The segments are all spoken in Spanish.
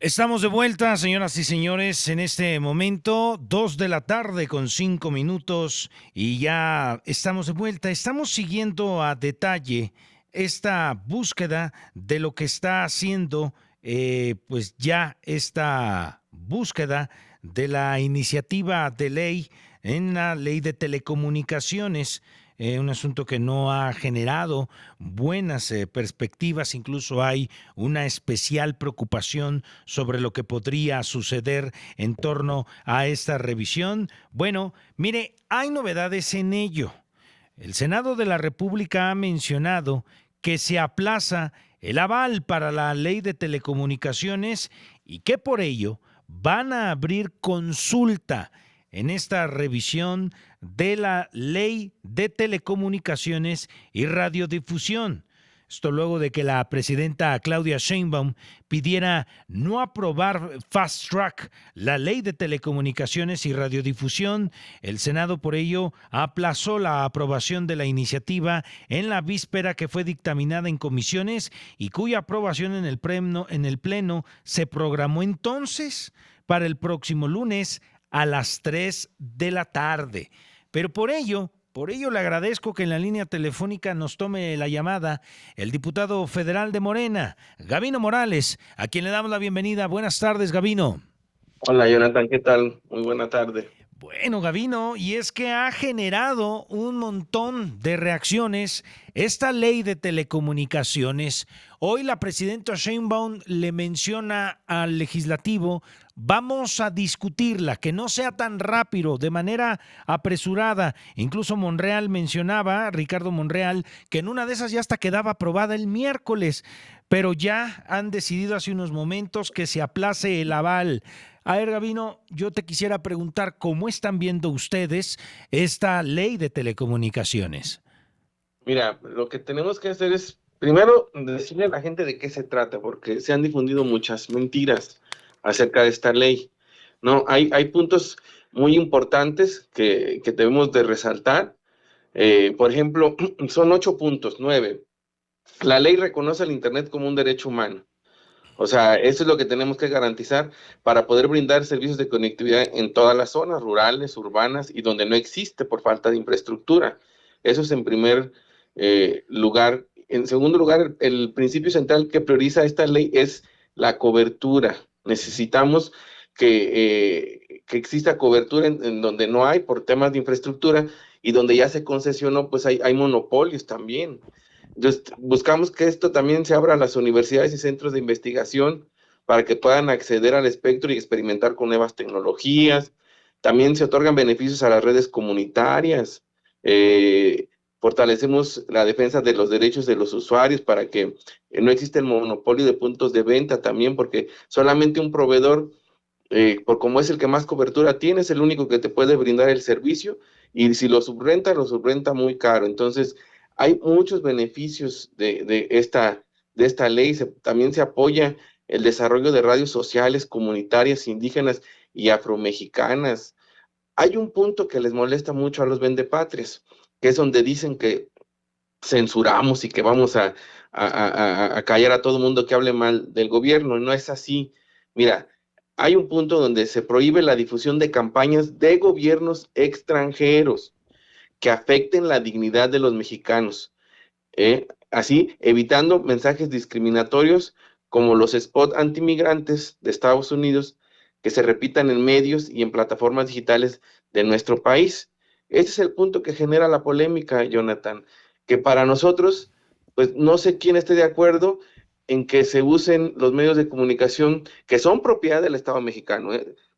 Estamos de vuelta, señoras y señores, en este momento, 2 de la tarde con 5 minutos y ya estamos de vuelta. Estamos siguiendo a detalle esta búsqueda de lo que está haciendo, pues ya esta búsqueda de la iniciativa de ley en la ley de telecomunicaciones. Un asunto que no ha generado buenas perspectivas, incluso hay una especial preocupación sobre lo que podría suceder en torno a esta revisión. Bueno, mire, hay novedades en ello. El Senado de la República ha mencionado que se aplaza el aval para la ley de telecomunicaciones y que por ello van a abrir consulta en esta revisión de la ley de telecomunicaciones y radiodifusión. Esto luego de que la presidenta Claudia Sheinbaum pidiera no aprobar fast track la ley de telecomunicaciones y radiodifusión. El Senado por ello aplazó la aprobación de la iniciativa en la víspera que fue dictaminada en comisiones y cuya aprobación en el pleno se programó entonces para el próximo lunes a las 3 de la tarde. Pero por ello le agradezco que en la línea telefónica nos tome la llamada el diputado federal de Morena, Gabino Morales, a quien le damos la bienvenida. Buenas tardes, Gabino. Hola Jonathan, ¿qué tal? Muy buena tarde. Bueno, Gabino, y es que ha generado un montón de reacciones esta ley de telecomunicaciones. Hoy la presidenta Sheinbaum le menciona al legislativo, vamos a discutirla, que no sea tan rápido, de manera apresurada. Incluso Monreal mencionaba, Ricardo Monreal, que en una de esas ya hasta quedaba aprobada el miércoles, pero ya han decidido hace unos momentos que se aplace el aval. A ver, Gabino, yo te quisiera preguntar cómo están viendo ustedes esta ley de telecomunicaciones. Mira, lo que tenemos que hacer es primero decirle a la gente de qué se trata, porque se han difundido muchas mentiras acerca de esta ley. No, hay puntos muy importantes que debemos de resaltar. Por ejemplo, son 8 puntos, 9. La ley reconoce el Internet como un derecho humano. O sea, eso es lo que tenemos que garantizar para poder brindar servicios de conectividad en todas las zonas rurales, urbanas y donde no existe por falta de infraestructura. Eso es en primer lugar. En segundo lugar, el principio central que prioriza esta ley es la cobertura. Necesitamos que exista cobertura en donde no hay por temas de infraestructura y donde ya se concesionó, pues hay monopolios también. Entonces, buscamos que esto también se abra a las universidades y centros de investigación para que puedan acceder al espectro y experimentar con nuevas tecnologías. También se otorgan beneficios a las redes comunitarias. Eh, Fortalecemos la defensa de los derechos de los usuarios para que no exista el monopolio de puntos de venta también, porque solamente un proveedor, por como es el que más cobertura tiene, es el único que te puede brindar el servicio y si lo subrenta muy caro. Entonces, hay muchos beneficios de esta ley. También se apoya el desarrollo de radios sociales, comunitarias, indígenas y afromexicanas. Hay un punto que les molesta mucho a los vendepatrias, que es donde dicen que censuramos y que vamos a callar a todo mundo que hable mal del gobierno. No es así. Mira, hay un punto donde se prohíbe la difusión de campañas de gobiernos extranjeros que afecten la dignidad de los mexicanos. Así, evitando mensajes discriminatorios como los spots antimigrantes de Estados Unidos que se repitan en medios y en plataformas digitales de nuestro país. Ese es el punto que genera la polémica, Jonathan, que para nosotros, pues no sé quién esté de acuerdo en que se usen los medios de comunicación que son propiedad del Estado mexicano,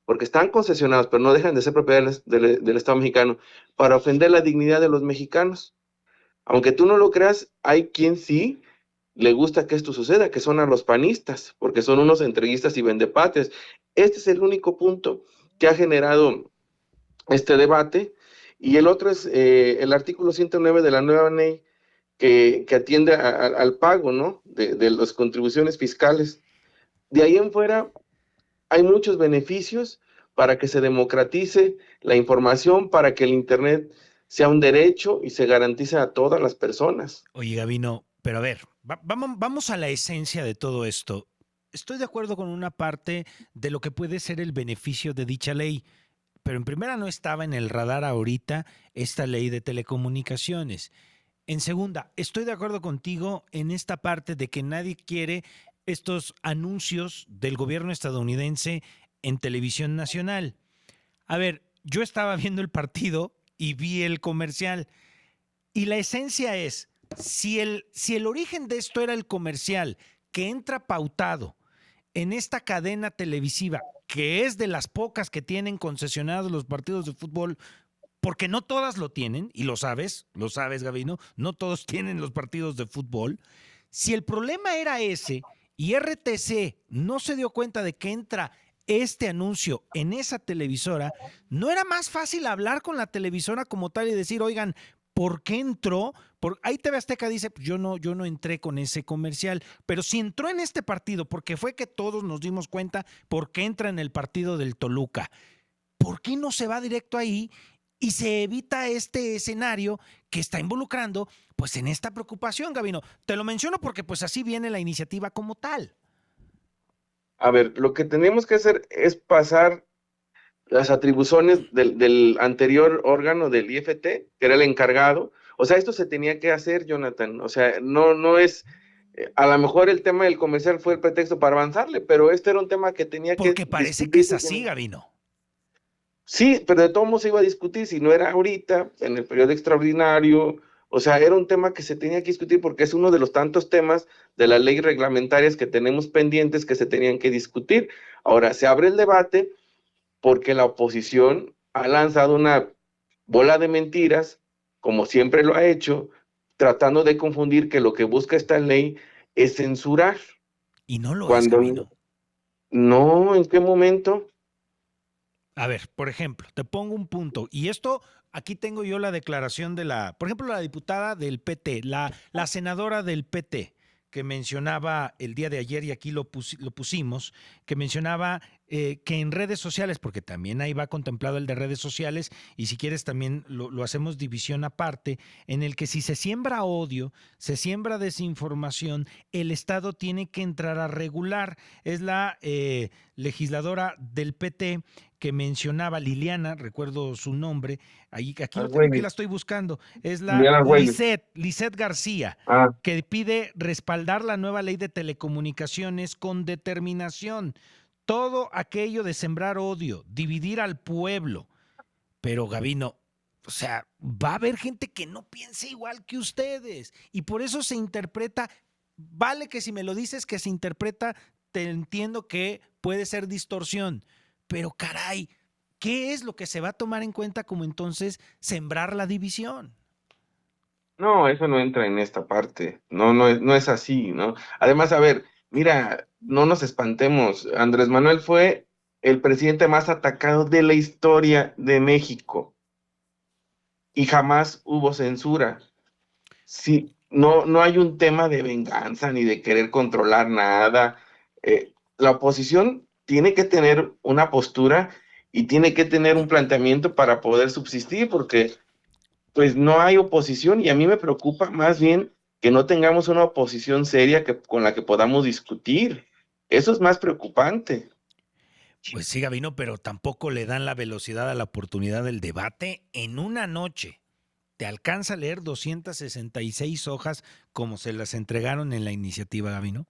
porque están concesionados, pero no dejan de ser propiedad del Estado mexicano, para ofender la dignidad de los mexicanos. Aunque tú no lo creas, hay quien sí le gusta que esto suceda, que son a los panistas, porque son unos entreguistas y vendepatrias. Este es el único punto que ha generado este debate. Y el otro es el artículo 109 de la nueva ley que atiende al pago, ¿no? De las contribuciones fiscales. De ahí en fuera hay muchos beneficios para que se democratice la información, para que el Internet sea un derecho y se garantice a todas las personas. Oye, Gabino, pero a ver, vamos a la esencia de todo esto. estoy de acuerdo con una parte de lo que puede ser el beneficio de dicha ley, pero en primera no estaba en el radar ahorita esta ley de telecomunicaciones. En segunda, estoy de acuerdo contigo en esta parte de que nadie quiere estos anuncios del gobierno estadounidense en televisión nacional. A ver, yo estaba viendo el partido y vi el comercial y la esencia es, si el origen de esto era el comercial que entra pautado en esta cadena televisiva, que es de las pocas que tienen concesionados los partidos de fútbol, porque no todas lo tienen, y lo sabes, Gabino, no todos tienen los partidos de fútbol. Si el problema era ese y RTC no se dio cuenta de que entra este anuncio en esa televisora, ¿no era más fácil hablar con la televisora como tal y decir, oigan, ¿por qué entró? Ahí TV Azteca dice, pues yo no entré con ese comercial, pero si entró en este partido, porque fue que todos nos dimos cuenta por qué entra en el partido del Toluca. ¿Por qué no se va directo ahí y se evita este escenario que está involucrando pues en esta preocupación, Gabino? Te lo menciono porque pues así viene la iniciativa como tal. A ver, lo que tenemos que hacer es pasar las atribuciones del anterior órgano del IFT, que era el encargado. O sea, esto se tenía que hacer, Jonathan. O sea, no es, a lo mejor el tema del comercial fue el pretexto para avanzarle, pero este era un tema que tenía que Porque parece que es discutirse. así, Gabino. Sí, pero de todos modos se iba a discutir, si no era ahorita, en el periodo extraordinario, o sea, era un tema que se tenía que discutir porque es uno de los tantos temas de las leyes reglamentarias que tenemos pendientes que se tenían que discutir. Ahora, se abre el debate porque la oposición ha lanzado una bola de mentiras, como siempre lo ha hecho, tratando de confundir que lo que busca esta ley es censurar, Y no lo es, cuando Gabino. no, ¿en qué momento? A ver, por ejemplo, te pongo un punto. Y esto, aquí tengo yo la declaración de por ejemplo, la diputada del PT, la senadora del PT, que mencionaba el día de ayer, y aquí lo pusimos, que mencionaba que en redes sociales, porque también ahí va contemplado el de redes sociales, y si quieres también lo hacemos división aparte, en el que si se siembra odio, se siembra desinformación, el Estado tiene que entrar a regular. Es la legisladora del PT que mencionaba Liliana, recuerdo su nombre, aquí lo tengo, aquí la Argüelles, estoy buscando, es la Liliana Argüelles. Lisette García, Ah, que pide respaldar la nueva ley de telecomunicaciones con determinación. Todo aquello de sembrar odio, dividir al pueblo. Pero Gabino, o sea, va a haber gente que no piense igual que ustedes. Y por eso se interpreta, vale que si me lo dices que se interpreta, te entiendo que puede ser distorsión. Pero caray, ¿qué es lo que se va a tomar en cuenta como entonces sembrar la división? no, eso no entra en esta parte. No es así, ¿no? Además, a ver, mira, no nos espantemos. Andrés Manuel fue el presidente más atacado de la historia de México y jamás hubo censura. Sí, no hay un tema de venganza ni de querer controlar nada. La oposición tiene que tener una postura y tiene que tener un planteamiento para poder subsistir, porque pues no hay oposición y a mí me preocupa más bien que no tengamos una oposición seria con la que podamos discutir. Eso es más preocupante. Pues sí, Gabino, pero tampoco le dan la velocidad a la oportunidad del debate en una noche. ¿Te alcanza a leer 266 hojas como se las entregaron en la iniciativa, Gabino?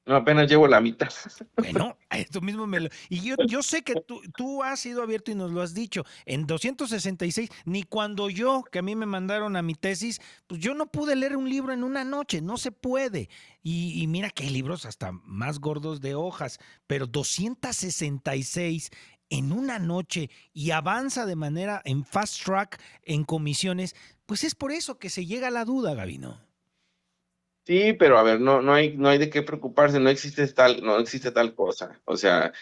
No, apenas llevo la mitad. Bueno, esto mismo Y yo sé que tú has sido abierto y nos lo has dicho. En 266, ni cuando yo, que a mí me mandaron a mi tesis, pues yo no pude leer un libro en una noche, no se puede. Y mira que hay libros hasta más gordos de hojas, pero 266 en una noche y avanza de manera en fast track, en comisiones, pues es por eso que se llega a la duda, Gabino. Sí, pero a ver, no hay de qué preocuparse, no existe tal cosa. O sea,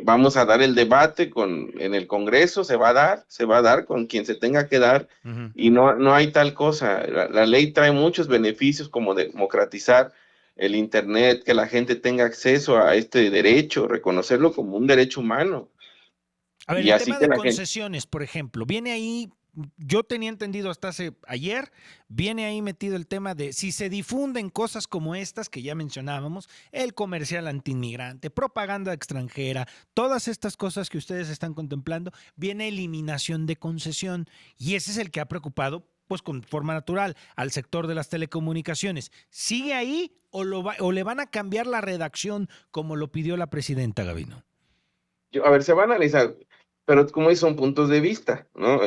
vamos a dar el debate en el Congreso, se va a dar con quien se tenga que dar, Ujú. y no hay tal cosa. La ley trae muchos beneficios como democratizar el Internet, que la gente tenga acceso a este derecho, reconocerlo como un derecho humano. A ver, Y el así tema que de la gente, concesiones, por ejemplo, viene ahí yo tenía entendido hasta ayer, viene ahí metido el tema de si se difunden cosas como estas que ya mencionábamos, el comercial antiinmigrante, propaganda extranjera, todas estas cosas que ustedes están contemplando, viene eliminación de concesión y ese es el que ha preocupado pues con forma natural al sector de las telecomunicaciones. ¿Sigue ahí o le van a cambiar la redacción como lo pidió la presidenta, Gabino? A ver, se va a analizar, pero como dice, son puntos de vista, ¿no?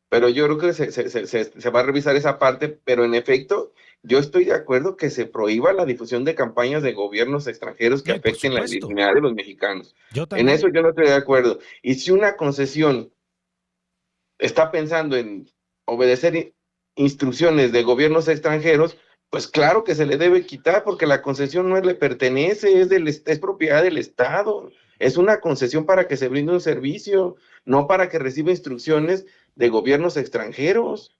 Pero yo creo que se va a revisar esa parte, pero en efecto, yo estoy de acuerdo que se prohíba la difusión de campañas de gobiernos extranjeros que No, y por afecten la supuesto, dignidad de los mexicanos. yo En también. eso yo no estoy de acuerdo. Y si una concesión está pensando en obedecer instrucciones de gobiernos extranjeros, pues claro que se le debe quitar porque la concesión no le pertenece, es propiedad del Estado. Es una concesión para que se brinde un servicio, no para que reciba instrucciones de gobiernos extranjeros.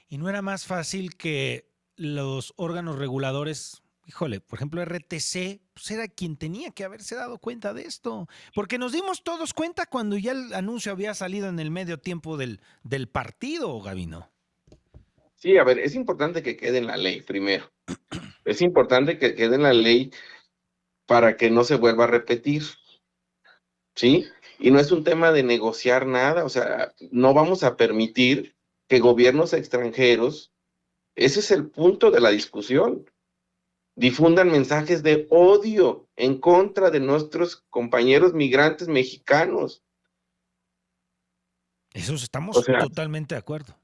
¿Y no era más fácil que los órganos reguladores, híjole, por ejemplo, RTC, pues era quien tenía que haberse dado cuenta de esto? Porque nos dimos todos cuenta cuando ya el anuncio había salido en el medio tiempo del partido, Gabino. Sí, a ver, es importante que quede en la ley primero. Es importante que quede en la ley para que no se vuelva a repetir, ¿sí? Y no es un tema de negociar nada, o sea, no vamos a permitir que gobiernos extranjeros, ese es el punto de la discusión, difundan mensajes de odio en contra de nuestros compañeros migrantes mexicanos. Eso O estamos sea, totalmente de acuerdo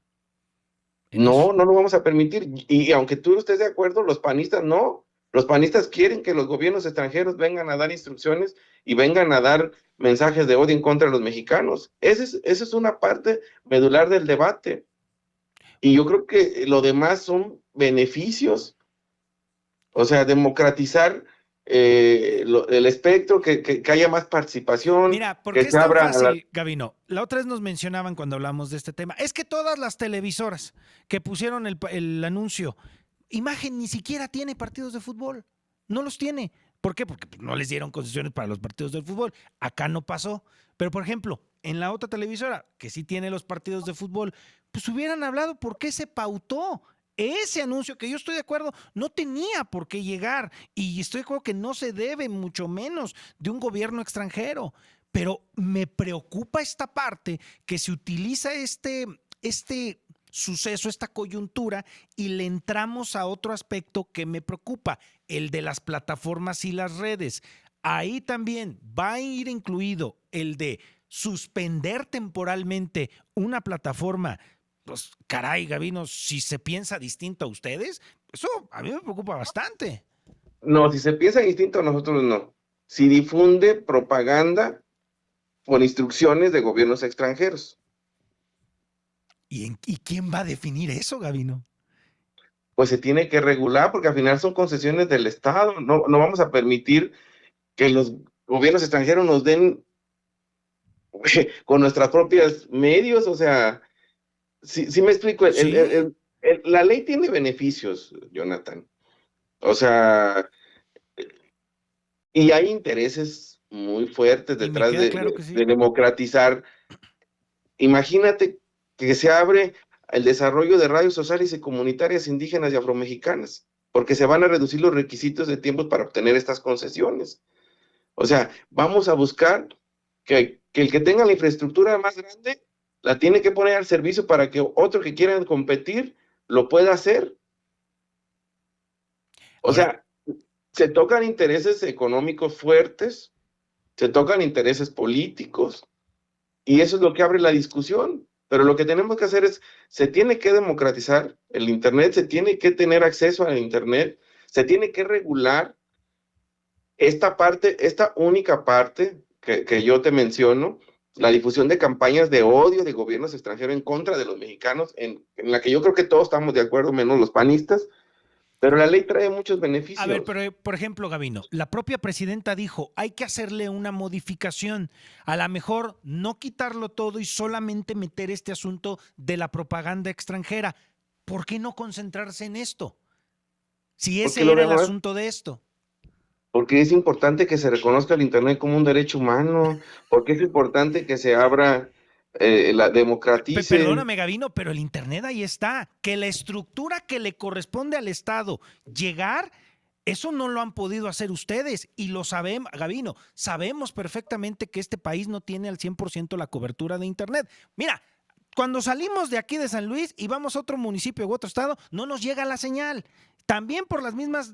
en eso. no lo vamos a permitir. Y aunque tú no estés de acuerdo, los panistas no. Los panistas quieren que los gobiernos extranjeros vengan a dar instrucciones y vengan a dar mensajes de odio en contra de los mexicanos. Esa es una parte medular del debate. Y yo creo que lo demás son beneficios. O sea, democratizar el espectro, que haya más participación, Mira, ¿por que qué es se tan abra a la... fácil, Gabino? La otra vez nos mencionaban cuando hablamos de este tema. Es que todas las televisoras que pusieron el anuncio, Imagen ni siquiera tiene partidos de fútbol. No los tiene. ¿Por qué? Porque no les dieron concesiones para los partidos del fútbol. Acá no pasó. Pero, por ejemplo, en la otra televisora, que sí tiene los partidos de fútbol, pues hubieran hablado por qué se pautó. Ese anuncio, que yo estoy de acuerdo, no tenía por qué llegar. Y estoy de acuerdo que no se debe, mucho menos, de un gobierno extranjero. Pero me preocupa esta parte que se utiliza este suceso, esta coyuntura, y le entramos a otro aspecto que me preocupa, el de las plataformas y las redes. Ahí también va a ir incluido el de suspender temporalmente una plataforma. Pues caray, Gabino, si se piensa distinto a ustedes, eso a mí me preocupa bastante. No, si se piensa distinto, nosotros no. Si difunde propaganda por instrucciones de gobiernos extranjeros, ¿Y quién va a definir eso, Gabino? pues se tiene que regular porque al final son concesiones del Estado. No vamos a permitir que los gobiernos extranjeros nos den con nuestros propios medios. O sea, sí me explico. Sí, La ley tiene beneficios, Jonathan. O sea, y hay intereses muy fuertes y me detrás queda claro que de sí. democratizar. Imagínate que se abre el desarrollo de radios sociales y comunitarias indígenas y afromexicanas, porque se van a reducir los requisitos de tiempos para obtener estas concesiones. O sea, vamos a buscar que el que tenga la infraestructura más grande la tiene que poner al servicio para que otro que quiera competir lo pueda hacer. O Ahora, sea, se tocan intereses económicos fuertes, se tocan intereses políticos, y eso es lo que abre la discusión. Pero lo que tenemos que hacer es, se tiene que democratizar el Internet, se tiene que tener acceso al Internet, se tiene que regular esta parte, esta única parte que yo te menciono, la difusión de campañas de odio de gobiernos extranjeros en contra de los mexicanos, en la que yo creo que todos estamos de acuerdo, menos los panistas, pero la ley trae muchos a ver, beneficios. pero por ejemplo, Gabino, la propia presidenta dijo, hay que hacerle una modificación, a lo mejor no quitarlo todo y solamente meter este asunto de la propaganda extranjera. ¿Por qué no concentrarse en esto? Si Porque ese lo era el demás, asunto de esto. porque es importante que se reconozca el Internet como un derecho humano, porque es importante que se abra. la democratice. Perdóname, Gavino, pero el Internet ahí está. Que la estructura que le corresponde al Estado llegar, eso no lo han podido hacer ustedes y lo sabemos, Gavino, sabemos perfectamente que este país no tiene al 100% la cobertura de Internet. Mira, cuando salimos de aquí de San Luis y vamos a otro municipio u otro estado, no nos llega la señal. También por las mismas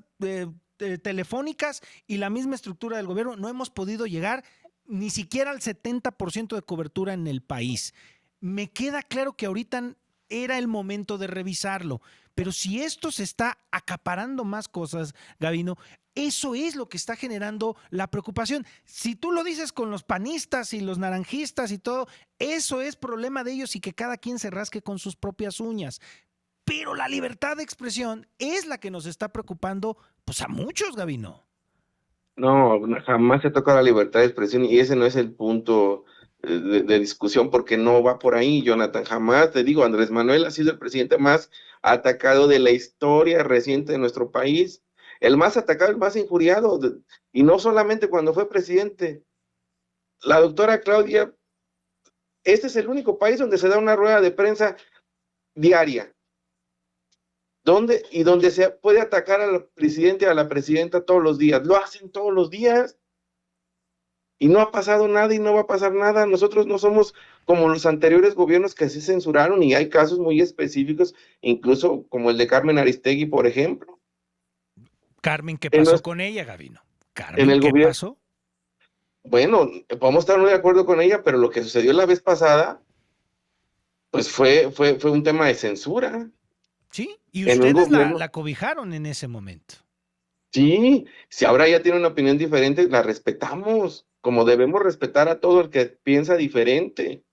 telefónicas y la misma estructura del gobierno, no hemos podido llegar ni siquiera al 70% de cobertura en el país. Me queda claro que ahorita era el momento de revisarlo, pero si esto se está acaparando más cosas, Gavino, eso es lo que está generando la preocupación. Si tú lo dices con los panistas y los naranjistas y todo, eso es problema de ellos y que cada quien se rasque con sus propias uñas. Pero la libertad de expresión es la que nos está preocupando, pues a muchos, Gavino. No, jamás se toca la libertad de expresión y ese no es el punto de discusión porque no va por ahí, Jonathan. Jamás, te digo, Andrés Manuel ha sido el presidente más atacado de la historia reciente de nuestro país, el más atacado, el más injuriado, y no solamente cuando fue presidente. La doctora Claudia, este es el único país donde se da una rueda de prensa diaria, donde se puede atacar al presidente, a la presidenta todos los días. Lo hacen todos los días. Y no ha pasado nada y no va a pasar nada. Nosotros no somos como los anteriores gobiernos que sí censuraron y hay casos muy específicos, incluso como el de Carmen Aristegui, por ejemplo. Carmen, ¿qué En, pasó nues- con ella, Gavino? en Carmen, el ¿qué gobierno, pasó? bueno, podemos estar muy de acuerdo con ella, pero lo que sucedió la vez pasada, pues fue un tema de censura. Sí, y En un ustedes gobierno, la cobijaron en ese momento. sí, si ahora ella tiene una opinión diferente, la respetamos, como debemos respetar a todo el que piensa diferente.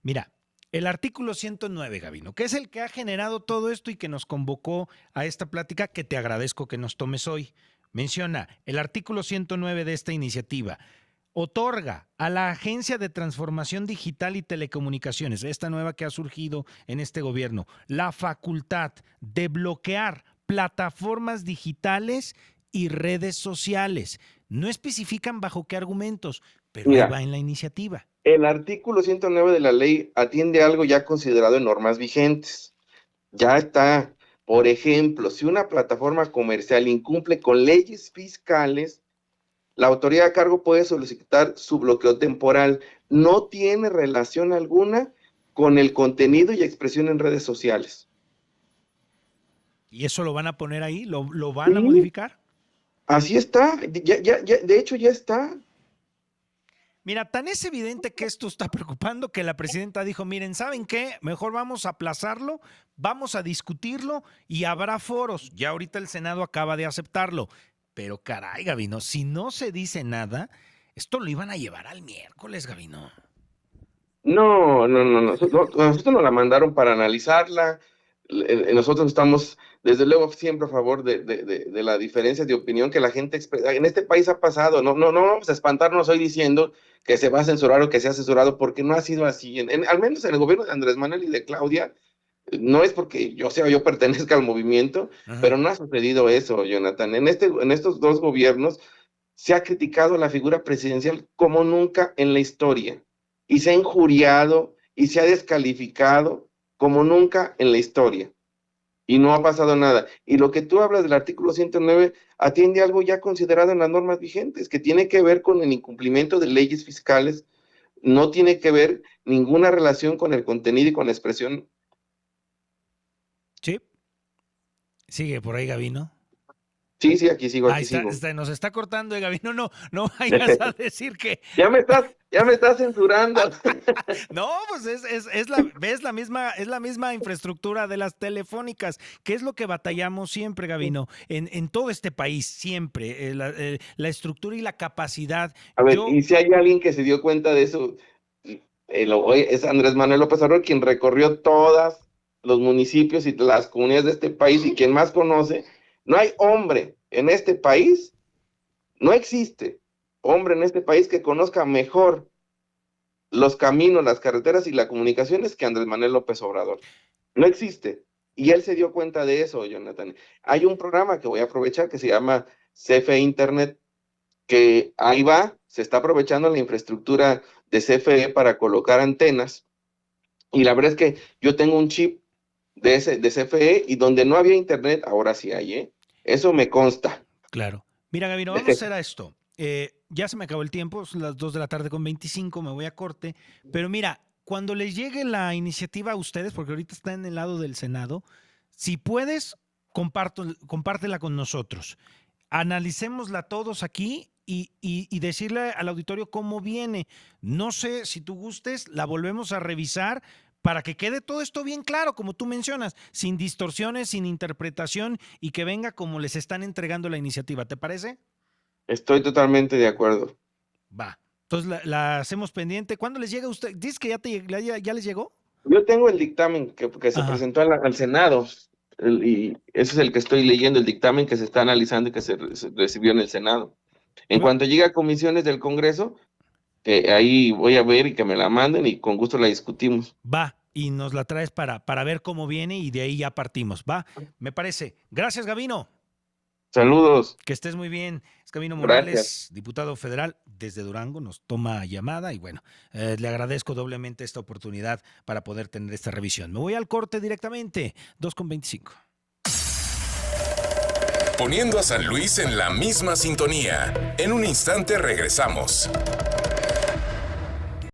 Mira, el artículo 109, Gavino, que es el que ha generado todo esto y que nos convocó a esta plática, que te agradezco que nos tomes hoy. Menciona el artículo 109 de esta iniciativa. Otorga a la Agencia de Transformación Digital y Telecomunicaciones, esta nueva que ha surgido en este gobierno, la facultad de bloquear plataformas digitales y redes sociales. No especifican bajo qué argumentos, pero ahí Mira, va en la iniciativa. el artículo 109 de la ley atiende a algo ya considerado en normas vigentes. Ya está. Por ejemplo, si una plataforma comercial incumple con leyes fiscales, la autoridad a cargo puede solicitar su bloqueo temporal. No tiene relación alguna con el contenido y expresión en redes sociales. ¿Y eso lo van a poner ahí? ¿Lo van a Sí, modificar? así está. De hecho, ya está. Mira, tan es evidente que esto está preocupando que la presidenta dijo, miren, ¿saben qué? Mejor vamos a aplazarlo, vamos a discutirlo y habrá foros. Ya ahorita el Senado acaba de aceptarlo. Pero caray, Gavino, si no se dice nada, esto lo iban a llevar al miércoles, Gavino. No, no, no, no, nosotros nos la mandaron para analizarla. Nosotros estamos, desde luego, siempre a favor de la diferencia de opinión que la gente expresa. En este país ha pasado, no vamos a espantarnos hoy diciendo que se va a censurar o que se ha censurado, porque no ha sido así. Al menos en el gobierno de Andrés Manuel y de Claudia, no es porque yo pertenezca al movimiento, Ajá. pero no ha sucedido eso, Jonathan. En estos dos gobiernos se ha criticado la figura presidencial como nunca en la historia y se ha injuriado y se ha descalificado como nunca en la historia y no ha pasado nada. Y lo que tú hablas del artículo 109 atiende a algo ya considerado en las normas vigentes, que tiene que ver con el incumplimiento de leyes fiscales, no tiene que ver ninguna relación con el contenido y con la expresión. Sí, sigue por ahí, Gavino. Sí, sí, aquí sigo, Ahí aquí sigo. nos está cortando, Gavino. No vayas a decir que Ya me estás censurando. no, pues es la misma infraestructura de las telefónicas, que es lo que batallamos siempre, Gavino, en todo este país, siempre, la estructura y la capacidad. A ver, Yo, y si hay alguien que se dio cuenta de eso, es Andrés Manuel López Obrador, quien recorrió todos los municipios y las comunidades de este país y quien más conoce. No hay hombre en este país, no existe hombre en este país que conozca mejor los caminos, las carreteras y las comunicaciones que Andrés Manuel López Obrador. No existe. Y él se dio cuenta de eso, Jonathan. Hay un programa que voy a aprovechar que se llama CFE Internet, que ahí va, se está aprovechando la infraestructura de CFE para colocar antenas Y la verdad es que yo tengo un chip de CFE y donde no había internet, ahora sí hay, ¿eh? Eso me consta. Claro. Mira, Gabino, vamos a hacer a esto. Ya se me acabó el tiempo, son las 2 de la tarde con 25, me voy a corte. Pero mira, cuando les llegue la iniciativa a ustedes, porque ahorita está en el lado del Senado, si puedes, compártela con nosotros. Analicémosla todos aquí y decirle al auditorio cómo viene. No sé si tú gustes, la volvemos a revisar para que quede todo esto bien claro, como tú mencionas, sin distorsiones, sin interpretación y que venga como les están entregando la iniciativa. ¿Te parece? Estoy totalmente de acuerdo. Va. Entonces la hacemos pendiente. ¿Cuándo les llega a usted? ¿Dices que ya les llegó? Yo tengo el dictamen que se Ajá. presentó al Senado y ese es el que estoy leyendo, el dictamen que se está analizando y que se recibió en el Senado. En cuanto llegue a comisiones del Congreso, ahí voy a ver y que me la manden y con gusto la discutimos. Va. Y nos la traes para ver cómo viene y de ahí ya partimos. Va. Me parece. Gracias, Gavino. Saludos. Que estés muy bien. Es Gabino Gracias. Morales, diputado federal desde Durango, nos toma llamada y bueno, le agradezco doblemente esta oportunidad para poder tener esta revisión. Me voy al corte directamente, 2:25. Poniendo a San Luis en la misma sintonía. En un instante regresamos.